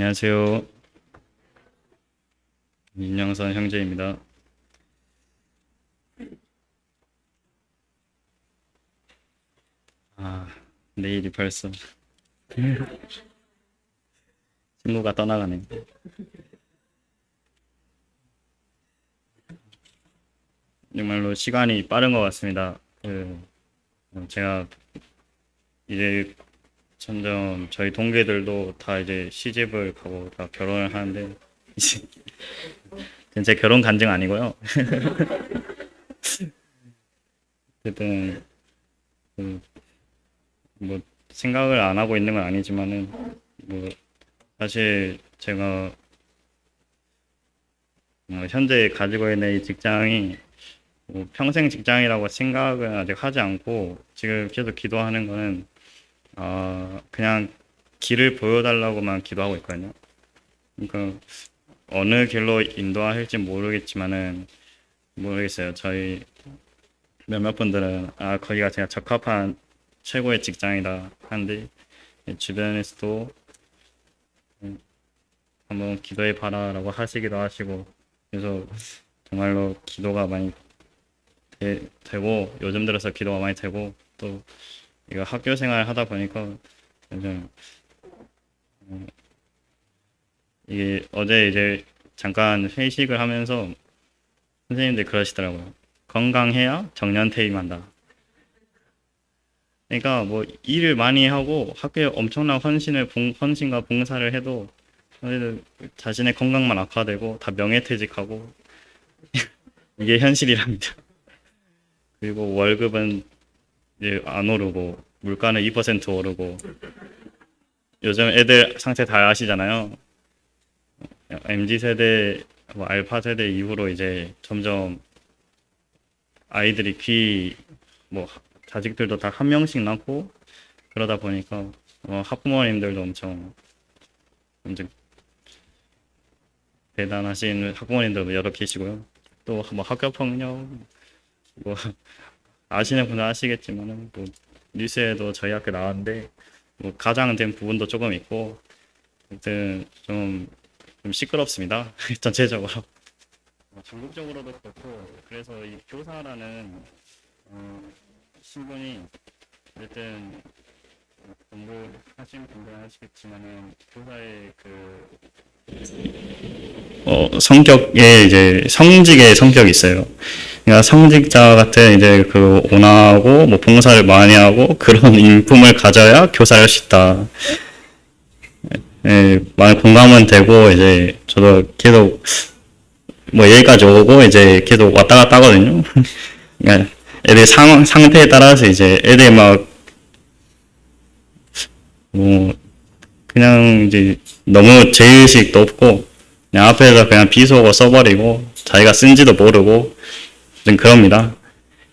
안녕하세요. 민영선 형제입니다. 내일이 벌써 친구가 떠나가네. 정말로 시간이 빠른 것 같습니다. 제가 이제 점점 저희 동기들도 다 이제 시집을 가고 다 결혼을 하는데 이제 제 결혼 간증 아니고요. 어쨌든 뭐 생각을 안 하고 있는 건 아니지만은 뭐 사실 제가 현재 가지고 있는 이 직장이 뭐 평생 직장이라고 생각은 아직 하지 않고 지금 계속 기도하는 거는 그냥 길을 보여달라고만 기도하고 있거든요. 그러니까 어느 길로 인도할지 모르겠지만은 모르겠어요. 저희 몇몇 분들은 거기가 제가 적합한 최고의 직장이다 하는데 주변에서도 한번 기도해 봐라라고 하시기도 하시고 그래서 정말로 기도가 많이 되고 요즘 들어서 기도가 많이 되고 또 이거 학교 생활 하다 보니까 요즘 이게 어제 이제 잠깐 회식을 하면서 선생님들 그러시더라고요. 건강해야 정년퇴임한다. 그러니까 뭐 일을 많이 하고 학교에 엄청난 헌신과 봉사를 해도 자신의 건강만 악화되고 다 명예퇴직하고 이게 현실이랍니다. 그리고 월급은 이제 안 오르고 물가는 2% 오르고 요즘 애들 상태 다 아시잖아요. MZ 세대, 뭐 알파 세대 이후로 이제 점점 아이들이 뭐 자식들도 다 한 명씩 낳고 그러다 보니까 학부모님들도 엄청 대단하신 학부모님들도 여러 계시고요. 또 뭐 학교 폭력 뭐 아시는 분은 아시겠지만은 뭐 뉴스에도 저희 학교 나왔는데 뭐 가장된 부분도 조금 있고 아무튼 좀 시끄럽습니다. 전체적으로 전국적으로도 그렇고 그래서 이 교사라는 신분이 어쨌든 공부하신 분들은 아시겠지만은 교사의 성격에 이제 성직의 성격이 있어요. 그러니까 성직자 같은 이제 온화하고 뭐 봉사를 많이 하고 그런 인품을 가져야 교사를 할 수 있다. 예, 많이 공감은 되고 이제 저도 계속 뭐 여기까지 오고 이제 계속 왔다 갔다 하거든요. 그러니까 애들 상태에 따라서 이제 애들 그냥 이제 너무 죄의식도 없고 그냥 앞에서 그냥 비속어 써버리고 자기가 쓴지도 모르고 좀 그럽니다.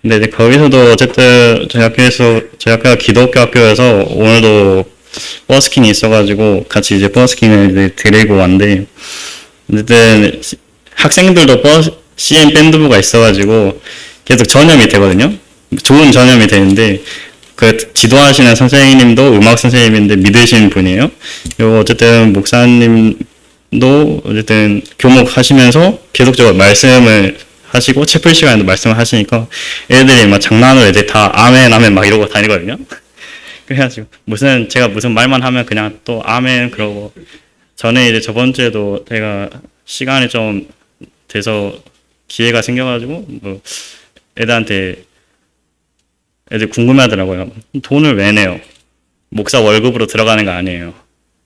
근데 이제 거기서도 어쨌든 저희 학교가 기독교 학교여서 오늘도 버스킹이 있어가지고 같이 이제 버스킹을 이제 드리고 왔는데 어쨌든 학생들도 CM 밴드부가 있어가지고 계속 전염이 되거든요. 좋은 전염이 되는데 그 지도하시는 선생님도 음악 선생님인데 믿으시는 분이에요. 그리고 어쨌든 목사님도 어쨌든 교목하시면서 계속적으로 말씀을 하시고 채플 시간에도 말씀을 하시니까 애들이 막 장난으로 애들 다 아멘 아멘 막 이러고 다니거든요. 그래가지고 제가 무슨 말만 하면 그냥 또 아멘 그러고 전에 이제 저번 주에도 제가 시간이 좀 돼서 기회가 생겨가지고 뭐 애들 궁금해하더라고요. 돈을 왜 내요? 목사 월급으로 들어가는 거 아니에요.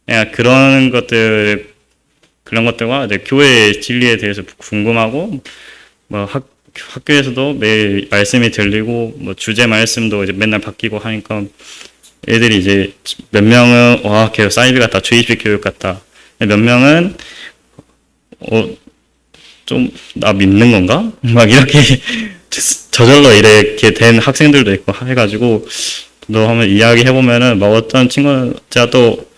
그냥 그런 것들과 이제 교회의 진리에 대해서 궁금하고 뭐 학교에서도 매일 말씀이 들리고 뭐 주제 말씀도 이제 맨날 바뀌고 하니까 애들이 이제 몇 명은 계속 사이비 같다, 주입식 교육 같다. 몇 명은 좀 나 믿는 건가? 막 이렇게 저절로 이렇게 된 학생들도 있고 해가지고 너 한번 이야기해보면은 뭐 어떤 친구는 제가 또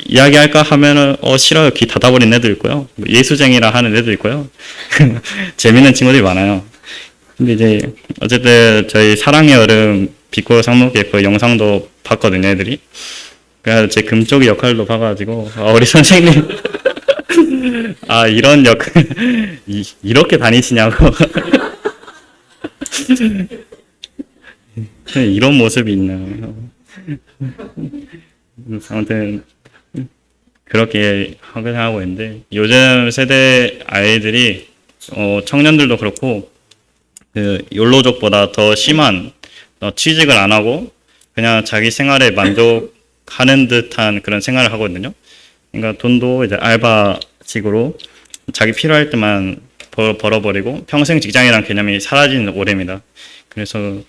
이야기할까 하면은 싫어요 귀 닫아버린 애도 있고요 뭐 예수쟁이라 하는 애도 있고요 재밌는 친구들이 많아요. 근데 이제 어쨌든 저희 사랑의 여름 빛고 상록의 그 영상도 봤거든요 애들이. 그래서 제 금쪽이 역할도 봐가지고, 우리 선생님, 이런 역할, 이렇게 다니시냐고. 이런 모습이 있나. 아무튼, 그렇게 하고 있는데, 요즘 세대 아이들이, 청년들도 그렇고, 욜로족보다 더 심한, 취직을 안 하고, 그냥 자기 생활에 만족하는 듯한 그런 생활을 하거든요. 그러니까 돈도 이제 알바식으로 자기 필요할 때만 벌어버리고, 평생 직장이란 개념이 사라진 오래입니다. 그래서,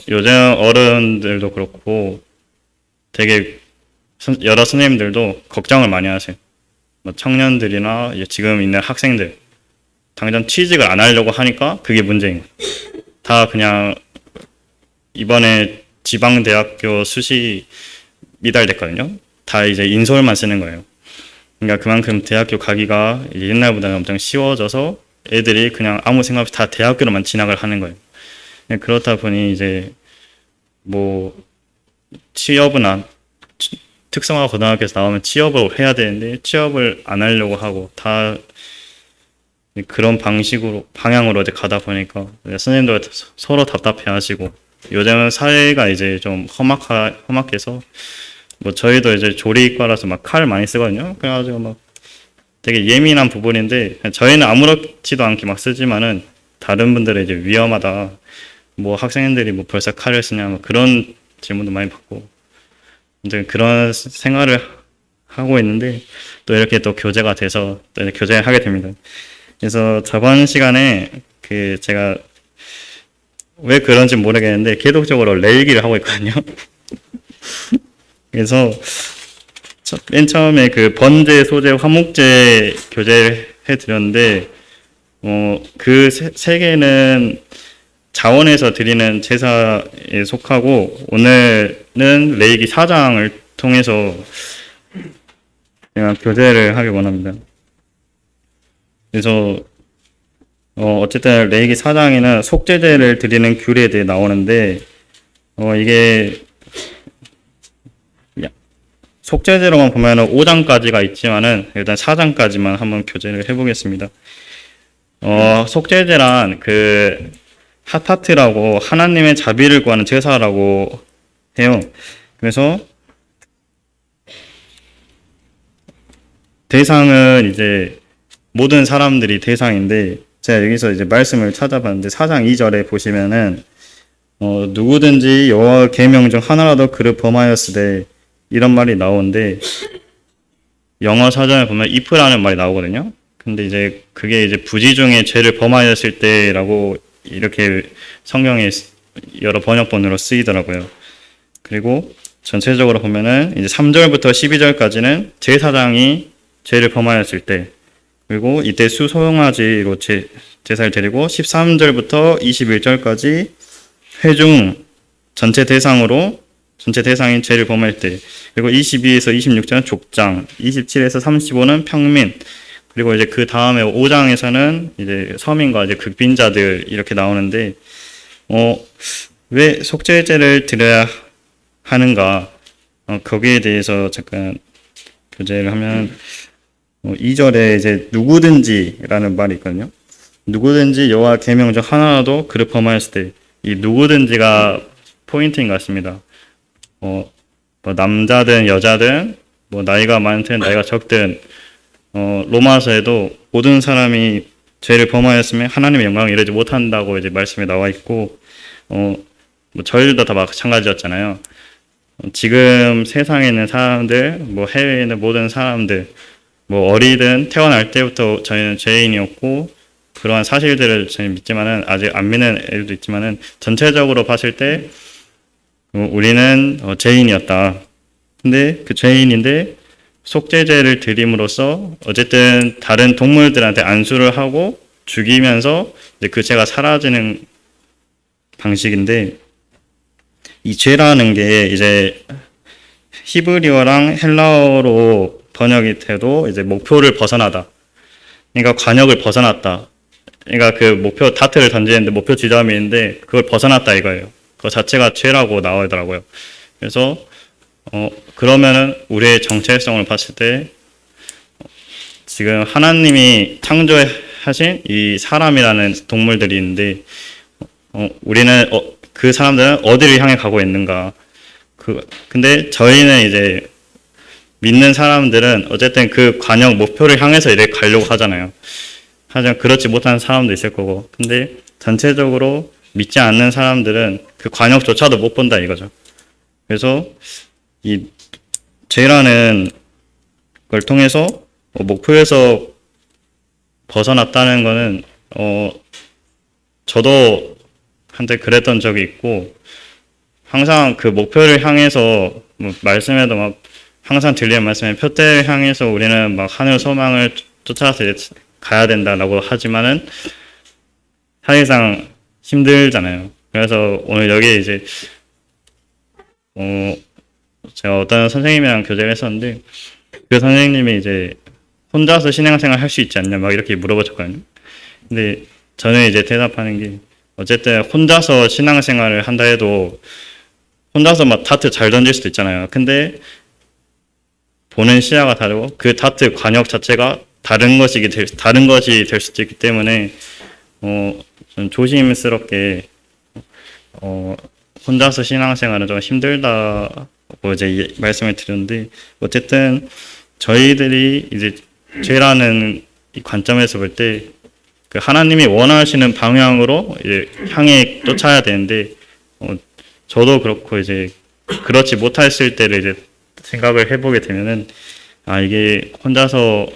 요즘 어른들도 그렇고, 되게 여러 선생님들도 걱정을 많이 하세요. 뭐 청년들이나 지금 있는 학생들 당장 취직을 안 하려고 하니까 그게 문제인 거예요. 다 그냥 이번에 지방대학교 수시 미달됐거든요. 다 이제 인서울만 쓰는 거예요. 그러니까 그만큼 대학교 가기가 옛날보다는 엄청 쉬워져서 애들이 그냥 아무 생각 없이 다 대학교로만 진학을 하는 거예요. 그렇다 보니 이제 뭐 취업은 특성화 고등학교에서 나오면 취업을 해야 되는데 취업을 안 하려고 하고 다 그런 방향으로 이제 가다 보니까 선생님들 서로 답답해 하시고 요즘은 사회가 이제 좀 험악해서 뭐 저희도 이제 조리과라서 막 칼 많이 쓰거든요. 그래가지고 막 되게 예민한 부분인데 저희는 아무렇지도 않게 막 쓰지만은 다른 분들은 이제 위험하다. 뭐 학생들이 뭐 벌써 칼을 쓰냐 뭐 그런 질문도 많이 받고 이제 그런 생활을 하고 있는데 또 이렇게 또 교재가 돼서 또 이제 교재를 하게 됩니다. 그래서 저번 시간에 제가 왜 그런지 모르겠는데 계속적으로 레일기를 하고 있거든요. 그래서 맨 처음에 번제, 소제, 화목제 교재를 해드렸는데 그 세 개는 자원에서 드리는 제사에 속하고 오늘은 레이기 4장을 통해서 제가 교제를 하기 원합니다. 그래서 어쨌든 레이기 4장에는 속죄제를 드리는 규례에 대해 나오는데 이게 속죄제로만 보면은 5장까지가 있지만은 일단 4장까지만 한번 교제를 해보겠습니다. 속죄제란 핫파트라고 하나님의 자비를 구하는 제사라고 해요. 그래서 대상은 이제 모든 사람들이 대상인데 제가 여기서 이제 말씀을 찾아봤는데 4장 2절에 보시면은 누구든지 여호와 계명 중 하나라도 그를 범하였으되 이런 말이 나오는데 영어 사전에 보면 if라는 말이 나오거든요. 근데 이제 그게 이제 부지 중에 죄를 범하였을 때라고 이렇게 성경에 여러 번역본으로 쓰이더라고요. 그리고 전체적으로 보면은 이제 3절부터 12절까지는 제사장이 죄를 범하였을 때, 그리고 이때 수송아지로 제사를 드리고 13절부터 21절까지 회중 전체 대상인 죄를 범할 때, 그리고 22에서 26절은 족장, 27에서 35는 평민, 그리고 이제 그 다음에 5장에서는 이제 서민과 이제 극빈자들 이렇게 나오는데, 왜 속죄제를 드려야 하는가? 거기에 대해서 잠깐 교제를 하면, 2절에 이제 누구든지라는 말이 있거든요. 누구든지 여호와 계명 중 하나라도 그를 범하였을 때, 이 누구든지가 포인트인 것 같습니다. 뭐 남자든 여자든, 뭐 나이가 많든 나이가 적든, 로마서에도 모든 사람이 죄를 범하였으면 하나님의 영광을 이루지 못한다고 이제 말씀에 나와 있고, 뭐 저희들도 다 마찬가지였잖아요. 지금 세상에 있는 사람들, 뭐 해외에 있는 모든 사람들, 뭐 어리든 태어날 때부터 저희는 죄인이었고, 그러한 사실들을 저희 믿지만은 아직 안 믿는 애들도 있지만은 전체적으로 봤을 때 우리는 죄인이었다. 근데 그 죄인인데 속죄제를 드림으로써 어쨌든 다른 동물들한테 안수를 하고 죽이면서 이제 그 죄가 사라지는 방식인데, 이 죄라는 게 이제 히브리어랑 헬라어로 번역이 돼도 이제 목표를 벗어나다. 그러니까 관역을 벗어났다. 그러니까 그 목표 다트를 던지는데 목표 지점이 있는데 그걸 벗어났다 이거예요. 그거 자체가 죄라고 나오더라고요. 그래서 그러면은 우리의 정체성을 봤을 때 지금 하나님이 창조하신 이 사람이라는 동물들이 있는데 우리는 그 사람들은 어디를 향해 가고 있는가? 근데 저희는 이제 믿는 사람들은 어쨌든 그 관역 목표를 향해서 이렇게 가려고 하잖아요. 하지만 그렇지 못한 사람도 있을 거고. 근데 전체적으로 믿지 않는 사람들은 그 관역조차도 못 본다 이거죠. 그래서 이 죄라는 걸 통해서 목표에서 벗어났다는 거는 저도 한때 그랬던 적이 있고 항상 그 목표를 향해서 말씀에도 막 항상 들리는 말씀에 표대를 향해서 우리는 막 하늘 소망을 쫓아서 가야 된다라고 하지만은 사실상 힘들잖아요. 그래서 오늘 여기 이제 제가 어떤 선생님이랑 교제를 했었는데 그 선생님이 이제 혼자서 신앙생활 할 수 있지 않냐 막 이렇게 물어보셨거든요. 근데 저는 이제 대답하는 게 어쨌든 혼자서 신앙생활을 한다 해도 혼자서 막 다트 잘 던질 수도 있잖아요. 근데 보는 시야가 다르고 그 다트 관역 자체가 다른 것이 될 수도 있기 때문에 좀 조심스럽게 혼자서 신앙생활은 좀 힘들다고 이제 말씀을 드렸는데 어쨌든 저희들이 이제 죄라는 이 관점에서 볼 때 그 하나님이 원하시는 방향으로 이제 향해 쫓아야 되는데 저도 그렇고 이제 그렇지 못했을 때를 이제 생각을 해보게 되면은 이게 혼자서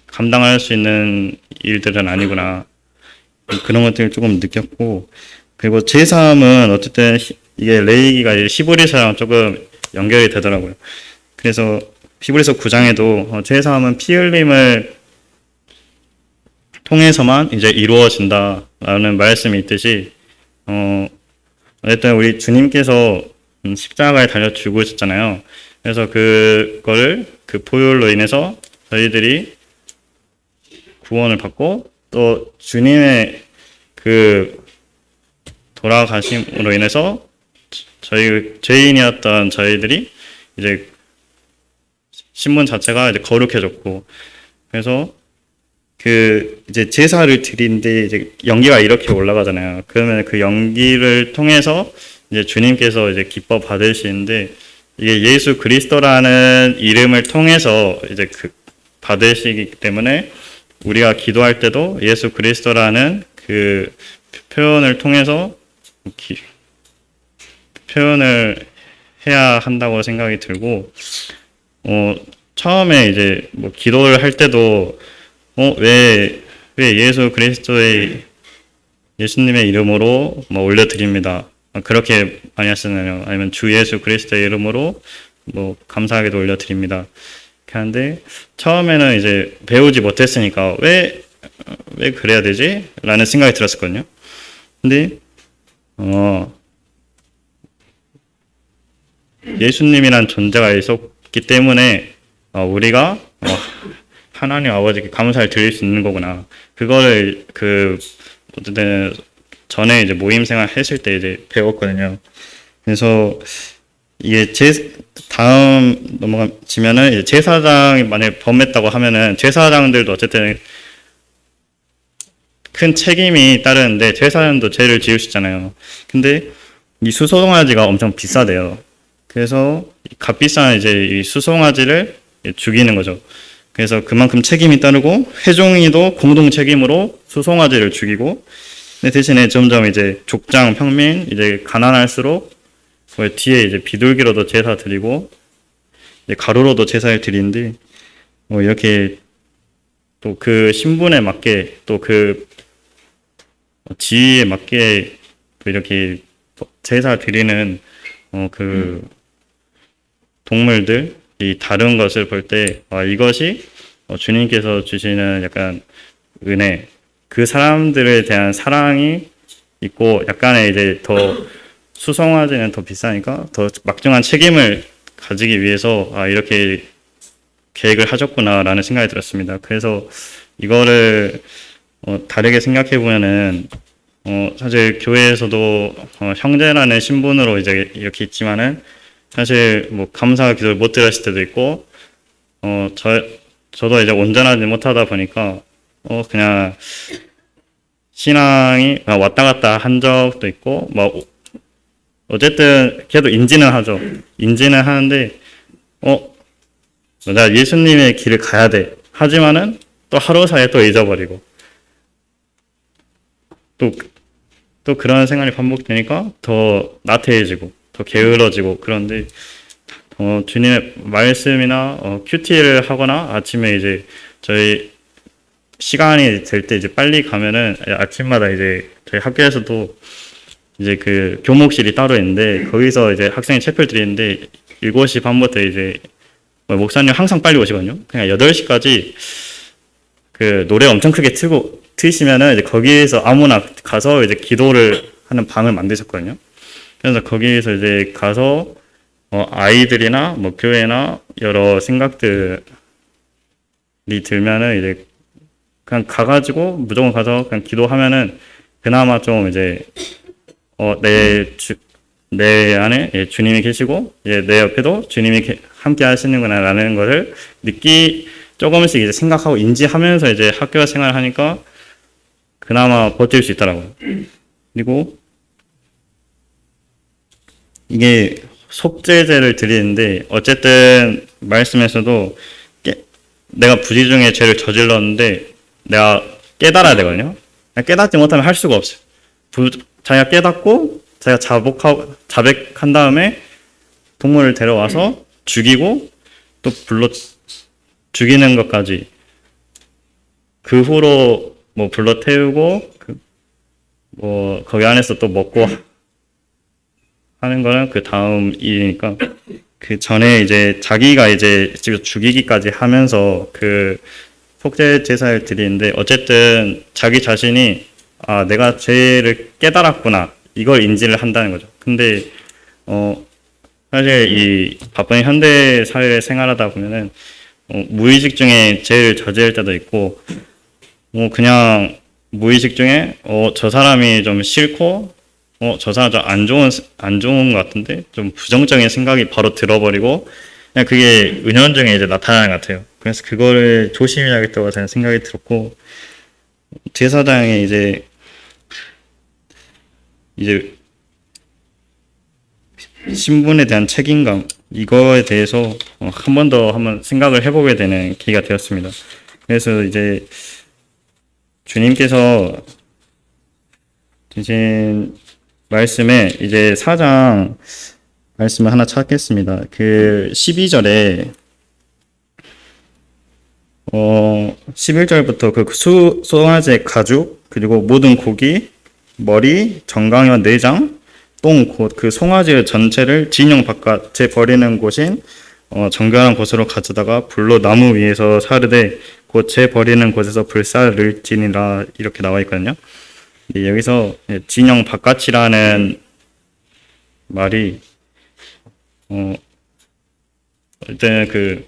감당할 수 있는 일들은 아니구나 그런 것들을 조금 느꼈고 그리고 제3은 어쨌든 이게 레위기가 히브리서랑 조금 연결이 되더라고요. 그래서 히브리서 9장에도 제3은 피 흘림을 통해서만 이제 이루어진다라는 말씀이 있듯이 어쨌든 우리 주님께서 십자가에 달려 죽으셨잖아요. 그래서 그거를 그 포효로 인해서 저희들이 구원을 받고 또 주님의 그 돌아가심으로 인해서 저희 죄인이었던 저희들이 이제 신분 자체가 이제 거룩해졌고 그래서 그 이제 제사를 드리는데 이제 연기가 이렇게 올라가잖아요. 그러면 그 연기를 통해서 이제 주님께서 이제 기뻐 받으시는데 이게 예수 그리스도라는 이름을 통해서 이제 그 받으시기 때문에 우리가 기도할 때도 예수 그리스도라는 그 표현을 통해서 표현을 해야 한다고 생각이 들고 처음에 이제 뭐 기도를 할 때도 왜 예수 그리스도의 예수님의 이름으로 뭐 올려드립니다. 그렇게 많이 하시나요? 아니면 주 예수 그리스도의 이름으로 뭐 감사하게도 올려드립니다. 이렇게 하는데 처음에는 이제 배우지 못했으니까 왜 그래야 되지? 라는 생각이 들었었거든요. 근데 예수님이란 존재가 있었기 때문에 우리가 하나님 아버지께 감사를 드릴 수 있는 거구나. 그거를 어쨌든 전에 이제 모임 생활 했을 때 이제 배웠거든요. 그래서 이게 다음 넘어가지면은 이제 제사장이 만약에 범했다고 하면은 제사장들도 어쨌든 큰 책임이 따르는데 제사장도 죄를 지을 수 있잖아요. 근데 이 수송아지가 엄청 비싸대요. 그래서 값비싼 이제 이 수송아지를 죽이는 거죠. 그래서 그만큼 책임이 따르고 회종이도 공동 책임으로 수송아지를 죽이고 근데 대신에 점점 이제 족장 평민 이제 가난할수록 뒤에 이제 비둘기로도 제사 드리고 이제 가루로도 제사를 드리는데 이렇게 또 그 신분에 맞게 또 그 지위에 맞게 또 이렇게 제사 드리는 그 동물들이 다른 것을 볼 때 이것이 주님께서 주시는 약간 은혜, 그 사람들에 대한 사랑이 있고 약간의 이제 더 수송아지는 더 비싸니까 더 막중한 책임을 가지기 위해서 이렇게 계획을 하셨구나라는 생각이 들었습니다. 그래서 이거를 다르게 생각해 보면은 사실 교회에서도 형제라는 신분으로 이제 이렇게 있지만은 사실 뭐 감사 기도를 못 드렸을 때도 있고, 저도 이제 온전하지 못하다 보니까, 그냥 신앙이 왔다 갔다 한 적도 있고, 뭐, 어쨌든 걔도 인지는 하죠. 인지는 하는데, 나 예수님의 길을 가야 돼. 하지만은 또 하루 사이에 또 잊어버리고, 또 그런 생활이 반복되니까 더 나태해지고, 더 게을러지고, 그런데, 주님의 말씀이나, 큐티를 하거나 아침에 이제 저희 시간이 될 때 이제 빨리 가면은 아침마다 이제 저희 학교에서도 이제 그 교목실이 따로 있는데 거기서 이제 학생이 체표를 드리는데 7시 반부터 이제 목사님 항상 빨리 오시거든요. 그냥 8시까지 그 노래 엄청 크게 트시면은 이제 거기에서 아무나 가서 이제 기도를 하는 방을 만드셨거든요. 그래서 거기에서 이제 가서 아이들이나 뭐 교회나 여러 생각들이 들면은 이제 그냥 가가지고 무조건 가서 그냥 기도하면은 그나마 좀 이제 내 안에 주님이 계시고 내 옆에도 주님이 함께 하시는구나라는 것을 조금씩 이제 생각하고 인지하면서 이제 학교 생활을 하니까 그나마 버틸 수 있더라고요. 그리고 이게 속죄제를 드리는데 어쨌든 말씀에서도 내가 부지 중에 죄를 저질렀는데 내가 깨달아야 되거든요. 깨닫지 못하면 할 수가 없어요. 자기가 깨닫고 자기가 자백한 다음에 동물을 데려와서 죽이고 또 불러 죽이는 것까지 그 후로 뭐 불러 태우고 뭐 거기 안에서 또 먹고 하는 거는 그 다음 일이니까 그 전에 이제 자기가 이제 직접 죽이기까지 하면서 그 속죄 제사를 드리는데 어쨌든 자기 자신이 내가 죄를 깨달았구나 이걸 인지를 한다는 거죠. 근데 사실 이 바쁜 현대 사회에 생활하다 보면은 무의식 중에 죄를 저지를 때도 있고 그냥 무의식 중에 저 사람이 좀 싫고 저 사람 좀 안 좋은 것 같은데 좀 부정적인 생각이 바로 들어버리고 그냥 그게 은연중에 이제 나타나는 것 같아요. 그래서 그거를 조심해야겠다고 저는 생각이 들었고 제사장에 이제 신분에 대한 책임감 이거에 대해서 한 번 더 한번 생각을 해보게 되는 계기가 되었습니다. 그래서 이제 주님께서 주신 말씀에 이제 4장 말씀을 하나 찾겠습니다. 그 12절에 11절부터 그 송아지 가죽 그리고 모든 고기 머리 정강이와 내장 똥 곧 그 송아지 전체를 진영 바깥에 버리는 곳인 정결한 곳으로 가져다가 불로 나무 위에서 사르되 곧 재 버리는 곳에서 불사를지니라 이렇게 나와 있거든요. 여기서 진영 바깥이라는 말이 일단 그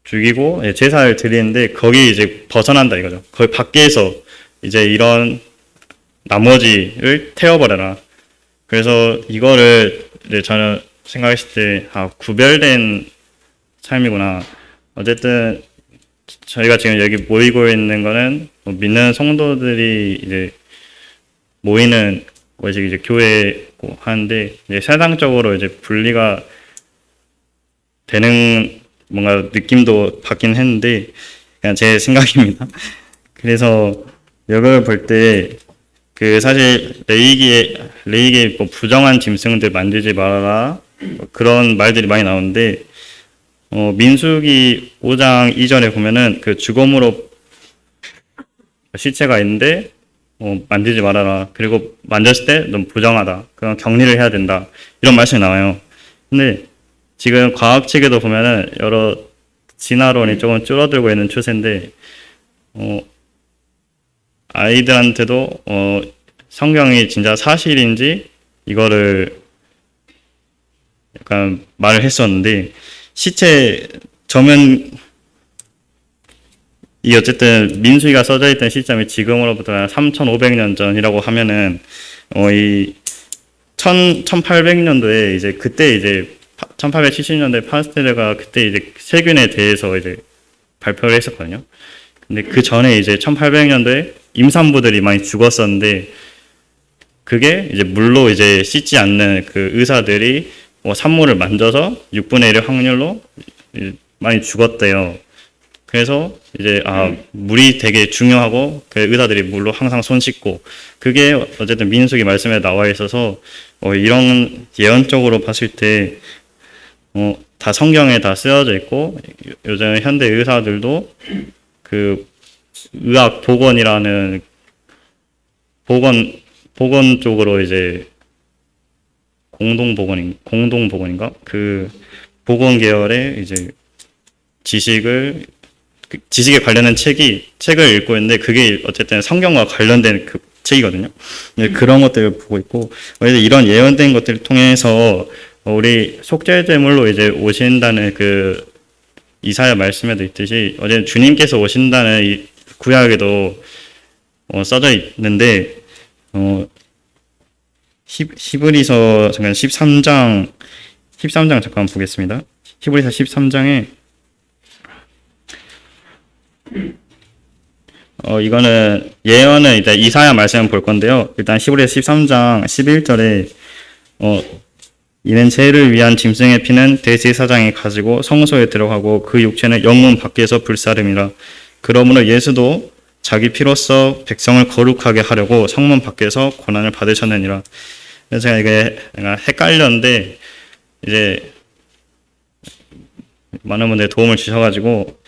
죽이고 제사를 드리는데 거기 이제 벗어난다 이거죠. 거기 밖에서 이제 이런 나머지를 태워버려라. 그래서 이거를 이제 저는 생각했을 때 구별된 삶이구나. 어쨌든 저희가 지금 여기 모이고 있는 거는 믿는 성도들이 이제 모이는 것이 이제 교회고 하는데 이제 세상적으로 이제 분리가 되는 뭔가 느낌도 받긴 했는데 그냥 제 생각입니다. 그래서 이걸 볼 때 그 사실 레이기에 뭐 부정한 짐승들 만들지 말아라 그런 말들이 많이 나오는데 민수기 5장 2절에 보면은 그 주검으로 시체가 있는데 만들지 말아라. 그리고 만졌을 때 넌 부정하다. 그럼 격리를 해야 된다. 이런 말씀이 나와요. 근데 지금 과학책에도 보면은 여러 진화론이 조금 줄어들고 있는 추세인데 아이들한테도 성경이 진짜 사실인지 이거를 약간 말을 했었는데 시체 저면 이 어쨌든 민수기가 써져 있던 시점이 지금으로부터 한 3,500년 전이라고 하면은 이 1800년도에 이제 그때 이제 1870년대 파스텔레가 그때 이제 세균에 대해서 이제 발표를 했었거든요. 근데 그 전에 이제 1800년도에 임산부들이 많이 죽었었는데 그게 이제 물로 이제 씻지 않는 그 의사들이 산모를 만져서 6분의 1의 확률로 많이 죽었대요. 그래서 이제 물이 되게 중요하고 그 의사들이 물로 항상 손 씻고 그게 어쨌든 민수기 말씀에 나와 있어서 이런 예언적으로 봤을 때 다 성경에 다 쓰여져 있고 요즘 현대 의사들도 그 의학 보건이라는 보건 쪽으로 이제 공동보건인가? 그 보건 계열의 이제 지식에 관련된 책을 읽고 있는데 그게 어쨌든 성경과 관련된 그 책이거든요. 그런 것들을 보고 있고 이런 예언된 것들을 통해서 우리 속죄제물로 이제 오신다는 그 이사야 말씀에도 있듯이 어제 주님께서 오신다는 이 구약에도 써져 있는데 히브리서 잠깐 13장 잠깐 보겠습니다. 히브리서 13장에 이거는 예언은 이제 이사야 말씀을 볼 건데요. 일단 히브리서 13장 11절에 이는 죄를 위한 짐승의 피는 대제사장이 가지고 성소에 들어가고 그 육체는 영문 밖에서 불사름이라. 그러므로 예수도 자기 피로써 백성을 거룩하게 하려고 성문 밖에서 고난을 받으셨느니라. 그래서 제가 이게 헷갈렸는데 이제 많은 분들이 도움을 주셔가지고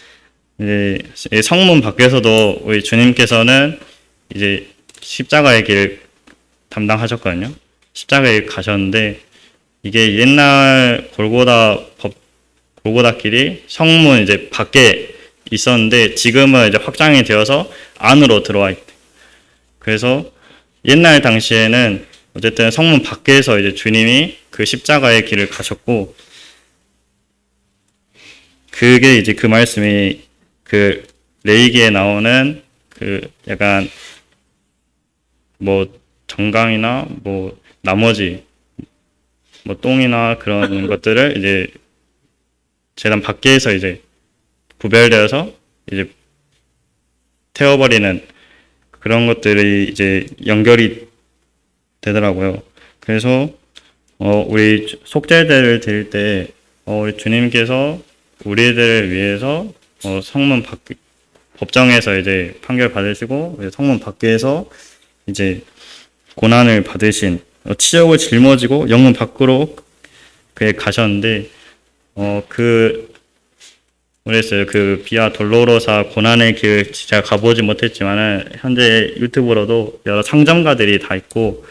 이제 성문 밖에서도 우리 주님께서는 이제 십자가의 길 담당하셨거든요. 십자가의 길 가셨는데 이게 옛날 골고다 길이 성문 이제 밖에 있었는데 지금은 이제 확장이 되어서 안으로 들어와 있대. 그래서 옛날 당시에는 어쨌든 성문 밖에서 이제 주님이 그 십자가의 길을 가셨고 그게 이제 그 말씀이 그 레위기에 나오는 그 약간 뭐 정강이나 뭐 나머지 뭐 똥이나 그런 것들을 이제 제단 밖에서 이제 구별되어서 이제 태워버리는 그런 것들이 이제 연결이 되더라고요. 그래서 우리 속죄제를 드릴 때 우리 주님께서 우리들을 위해서 성문 밖 법정에서 이제 판결 받으시고 성문 밖에서 이제 고난을 받으신 치욕을 짊어지고 영문 밖으로 그에 가셨는데 그랬어요. 그 비아 돌로로사 고난의 길 제가 가보지 못했지만은 현재 유튜브로도 여러 상점가들이 다 있고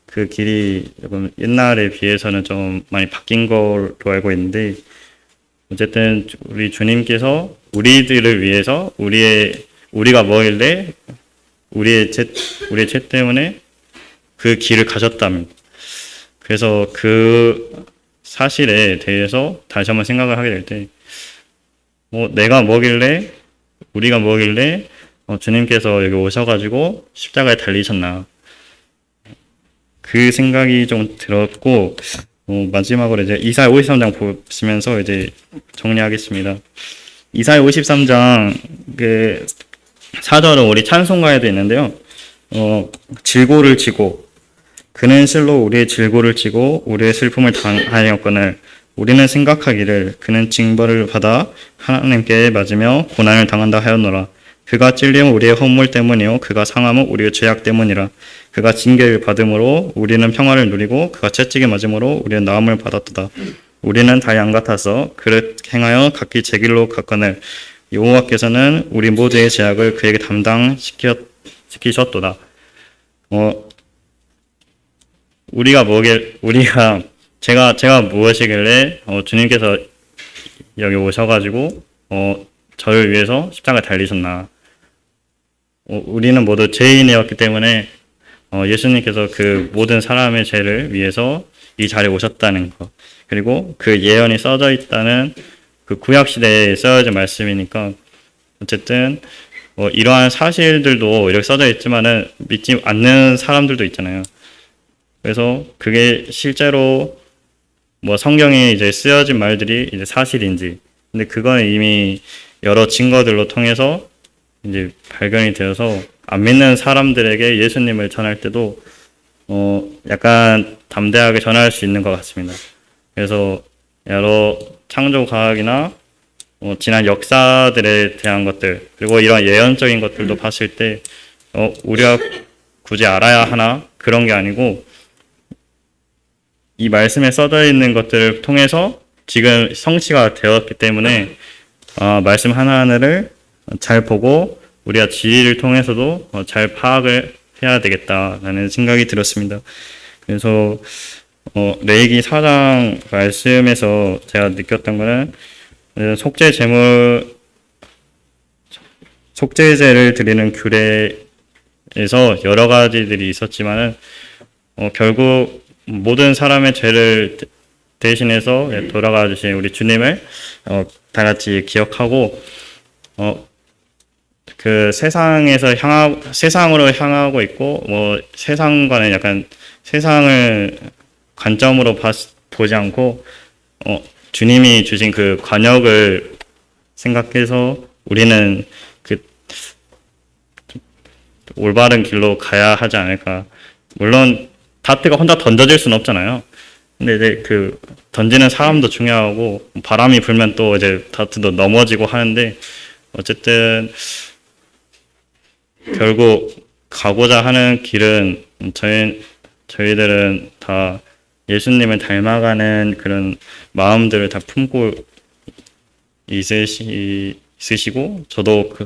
그 길이 조금 옛날에 비해서는 좀 많이 바뀐 걸로 알고 있는데 어쨌든 우리 주님께서 우리들을 위해서 우리가 뭐길래 우리의 죄 때문에 그 길을 가셨다면 그래서 그 사실에 대해서 다시 한번 생각을 하게 될 때 내가 뭐길래 우리가 뭐길래 주님께서 여기 오셔가지고 십자가에 달리셨나 그 생각이 좀 들었고 마지막으로 이제 이사야 53장 보시면서 이제 정리하겠습니다. 이사야 53장 그 4절은 우리 찬송가에도 있는데요. 질고를 지고 그는 실로 우리의 질고를 지고 우리의 슬픔을 당하였거늘 우리는 생각하기를 그는 징벌을 받아 하나님께 맞으며 고난을 당한다 하였노라. 그가 찔림 우리의 허물 때문이요 그가 상함은 우리의 죄악 때문이라. 그가 징계를 받음으로 우리는 평화를 누리고 그가 채찍에 맞음으로 우리는 나음을 받았도다. 우리는 다 양 같아서 그릇 행하여 각기 제 길로 갔거늘 여호와께서는 우리 모두의 죄악을 그에게 담당시키셨도다. 제가 무엇이길래 주님께서 여기 오셔가지고 저를 위해서 십자가에 달리셨나. 우리는 모두 죄인이었기 때문에 예수님께서 그 모든 사람의 죄를 위해서 이 자리에 오셨다는 것, 그리고 그 예언이 써져 있다는 그 구약시대에 써진 말씀이니까 어쨌든 이러한 사실들도 이렇게 써져 있지만은 믿지 않는 사람들도 있잖아요. 그래서 그게 실제로 뭐 성경에 이제 쓰여진 말들이 이제 사실인지, 근데 그거는 이미 여러 증거들로 통해서 이제 발견이 되어서 안 믿는 사람들에게 예수님을 전할 때도 약간 담대하게 전할 수 있는 것 같습니다. 그래서 여러 창조 과학이나 지난 역사들에 대한 것들, 그리고 이런 예언적인 것들도 봤을 때 우리가 굳이 알아야 하나? 그런 게 아니고 이 말씀에 써져 있는 것들을 통해서 지금 성취가 되었기 때문에 말씀 하나하나를 잘 보고 우리가 지리를 통해서도 잘 파악을 해야 되겠다라는 생각이 들었습니다. 그래서 레위기 4장 말씀에서 제가 느꼈던 거는 속죄제를 드리는 규례에서 여러 가지들이 있었지만은 결국 모든 사람의 죄를 대신해서 돌아가 주신 우리 주님을 다 같이 기억하고 그 세상으로 향하고 있고 뭐 세상과는 약간 세상을 관점으로 보지 않고 주님이 주신 그 관역을 생각해서 우리는 그 올바른 길로 가야 하지 않을까. 물론 다트가 혼자 던져질 수는 없잖아요. 근데 이제 그 던지는 사람도 중요하고 바람이 불면 또 이제 다트도 넘어지고 하는데 어쨌든 결국 가고자 하는 길은 저희들은 다 예수님을 닮아가는 그런 마음들을 다 품고 있으시고 저도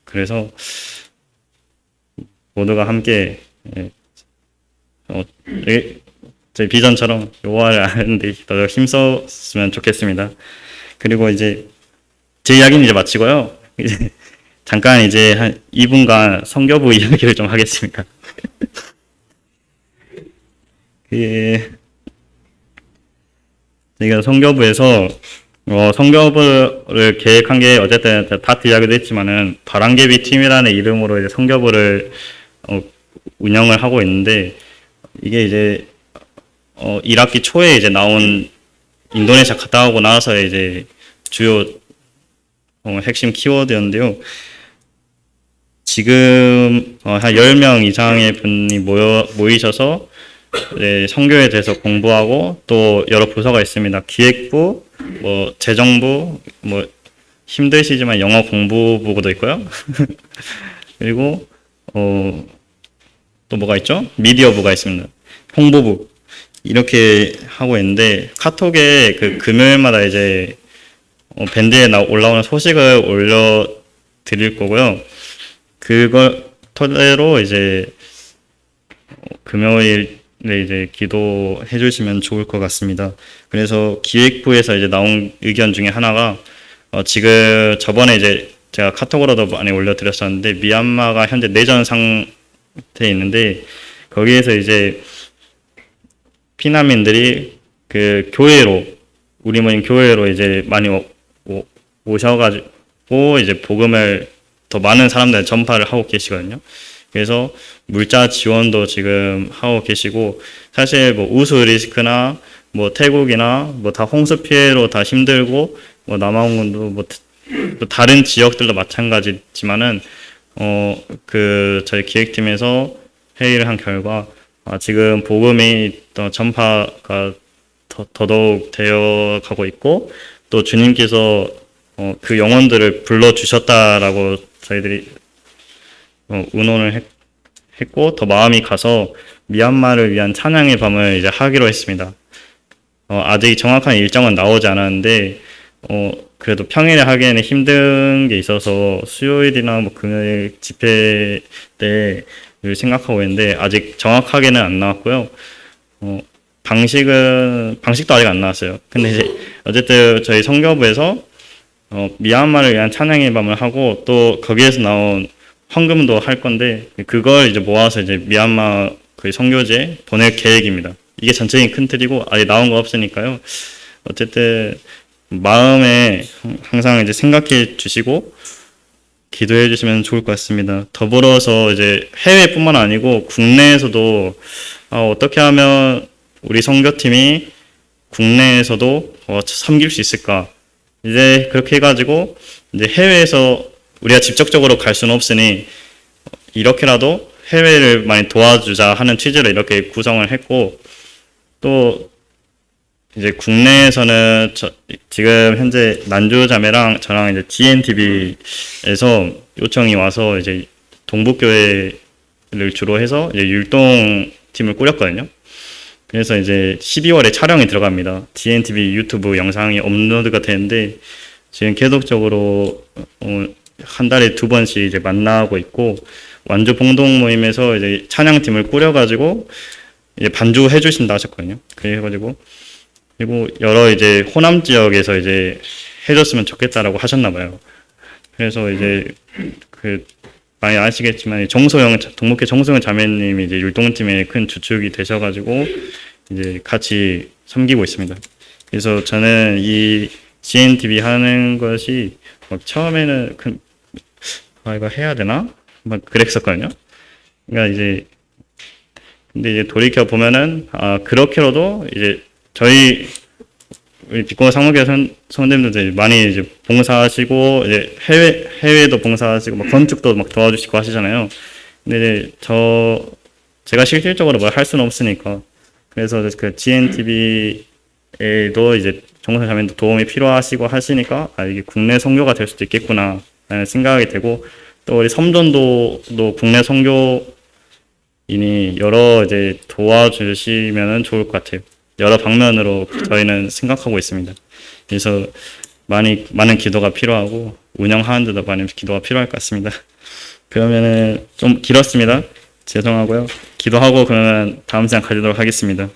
그래서 모두가 함께 제 비전처럼 요하를 하는데 더 힘썼으면 좋겠습니다. 그리고 이제 제 이야기는 이제 마치고요. 이제 잠깐 이제 한 2분간 성교부 이야기를 좀 하겠습니다. 저희가 성교부에서 성교부를 계획한 게 어쨌든 다트 이야기도 했지만은 바람개비 팀이라는 이름으로 이제 성교부를 운영을 하고 있는데 이게 이제 1학기 초에 이제 나온 인도네시아 갔다 오고 나서 이제 주요 핵심 키워드였는데요. 지금 한 10명 이상의 분이 모이셔서 선교에 대해서 공부하고 또 여러 부서가 있습니다. 기획부, 뭐 재정부, 뭐 힘드시지만 영어 공부부도 있고요. 그리고 또 뭐가 있죠? 미디어부가 있습니다. 홍보부 이렇게 하고 있는데 카톡에 그 금요일마다 이제 밴드에 올라오는 소식을 올려 드릴 거고요. 그걸 토대로 이제 금요일에 이제 기도해 주시면 좋을 것 같습니다. 그래서 기획부에서 이제 나온 의견 중에 하나가 지금 저번에 이제 제가 카톡으로도 많이 올려드렸었는데 미얀마가 현재 내전 상태에 있는데 거기에서 이제 피난민들이 그 교회로 우리 모임 교회로 이제 많이 오셔가지고 이제 복음을 더 많은 사람들 전파를 하고 계시거든요. 그래서 물자 지원도 지금 하고 계시고 사실 뭐 우수 리스크나 뭐 태국이나 뭐 다 홍수 피해로 다 힘들고 뭐 남아공도 뭐 또 다른 지역들도 마찬가지지만은 그 저희 기획팀에서 회의를 한 결과 지금 복음이 더 전파가 더더욱 되어 가고 있고 또 주님께서 그 영혼들을 불러 주셨다라고 저희들이 의논을 했고 더 마음이 가서 미얀마를 위한 찬양의 밤을 이제 하기로 했습니다. 아직 정확한 일정은 나오지 않았는데 그래도 평일에 하기에는 힘든 게 있어서 수요일이나 뭐 금요일 집회 때를 생각하고 있는데 아직 정확하게는 안 나왔고요. 방식도 아직 안 나왔어요. 근데 이제 어쨌든 저희 성교부에서 미얀마를 위한 찬양의 밤을 하고 또 거기에서 나온 헌금도 할 건데 그걸 이제 모아서 이제 미얀마 그 선교지에 보낼 계획입니다. 이게 전체적인 큰 틀이고 아직 나온 거 없으니까요. 어쨌든 마음에 항상 이제 생각해 주시고 기도해 주시면 좋을 것 같습니다. 더불어서 이제 해외뿐만 아니고 국내에서도 어떻게 하면 우리 선교팀이 국내에서도 섬길 수 있을까? 이제 그렇게 해가지고 이제 해외에서 우리가 직접적으로 갈 수는 없으니 이렇게라도 해외를 많이 도와주자 하는 취지로 이렇게 구성을 했고, 또 이제 국내에서는 지금 현재 난조자매랑 저랑 이제 GNTV에서 요청이 와서 이제 동북교회를 주로 해서 이제 율동 팀을 꾸렸거든요. 그래서 이제 12월에 촬영이 들어갑니다. GNTV 유튜브 영상이 업로드가 되는데 지금 계속적으로 한 달에 2번씩 이제 만나고 있고, 완주 봉동 모임에서 이제 찬양팀을 꾸려가지고 이제 반주해 주신다 하셨거든요. 그래가지고 그리고 여러 이제 호남 지역에서 이제 해줬으면 좋겠다라고 하셨나 봐요. 그래서 이제 그 많이 아시겠지만 동목회 정소영 자매님이 이제 율동팀의 큰 주축이 되셔가지고 이제 같이 섬기고 있습니다. 그래서 저는 이 GNTV 하는 것이 막 처음에는 이거 해야 되나? 막 그랬었거든요. 그러니까 이제 근데 이제 돌이켜 보면은 그렇게라도 이제 저희 우리 빛공사 상무교회 성도님들 많이 이제 봉사하시고 이제 해외도 봉사하시고 막 건축도 막 도와주시고 하시잖아요. 근데 이제 제가 실질적으로 뭘 할 수는 없으니까, 그래서 그 GNTV에도 이제 정선 자매도 도움이 필요하시고 하시니까 이게 국내 선교가 될 수도 있겠구나 라는 생각이 되고, 또 우리 섬전도도 국내 선교인이 여러 이제 도와주시면은 좋을 것 같아요. 여러 방면으로 저희는 생각하고 있습니다. 그래서 많은 기도가 필요하고 운영하는 데도 많은 기도가 필요할 것 같습니다. 그러면은 좀 길었습니다. 죄송하고요. 기도하고 그러면 다음 시간 가지도록 하겠습니다.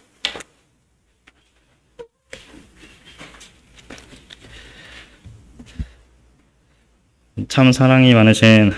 참 사랑이 많으신